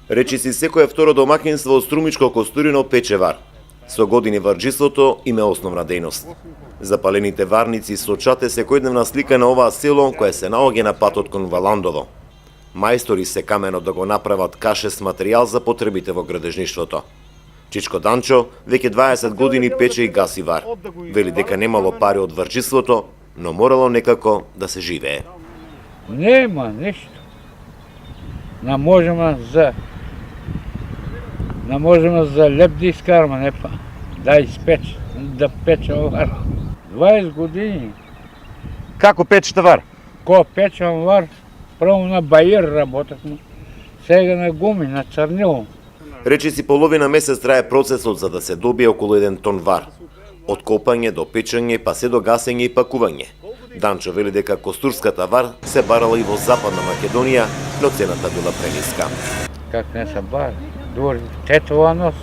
Речиси секое второ домакинство од Струмичко Костурино пече вар. Со години варџиството им е основна дејност. Запалените варници со чате секојдневна слика на оваа село кое се наоѓа на патот кон Валандово. Мајстори се камено да го направат кашест материјал за потребите во градежништвото. Чичко Данчо веќе 20 години пече и гаси вар. Вели дека немало пари од варџиството, но морало некако да се живее. Нема ништо. Не можеме за леп да искараме, не па. Да печем вар. 20 години. Како печете вар? Ко печем вар, прво на баир работевме, сега на гуми, на црнило. Речиси половина месец трае процесот за да се добие околу 1 тон вар. Од копање до печење, па се до гасење и пакување. Данчо вели дека костурската вар се барала и во Западна Македонија, но цената била прениска. Как не се бара? Дори тетова нос.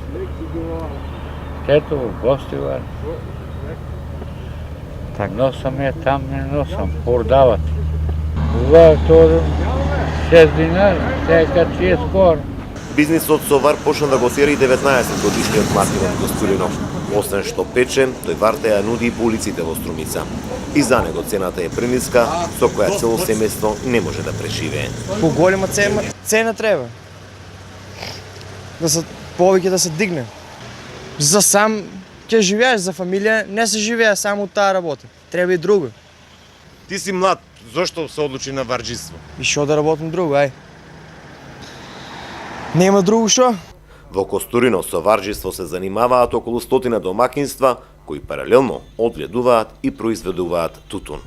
Тетова, гости вар. Носам е, там не носам, продават. Вар тоа 6 динари, сега че е скоро. Бизнисот со вар почна да го сери 19 годишниот Мартин од Костуринов. Освен што пече, тој варта ја нуди и по улиците во Струмица. И за него цената е прениска, со која цело семејство не може да преживее. Поголема цена треба. Повеќе да се дигне. За сам ќе живееш, за фамилија не се живее само од таа работа. Треба и друго. Ти си млад, зошто се одлучи на варџиство? И шо да работам друго, ај. Нема друго шо? Во Костурино со варџиство се занимаваат околу 100 домакинства кои паралелно одгледуваат и произведуваат тутун.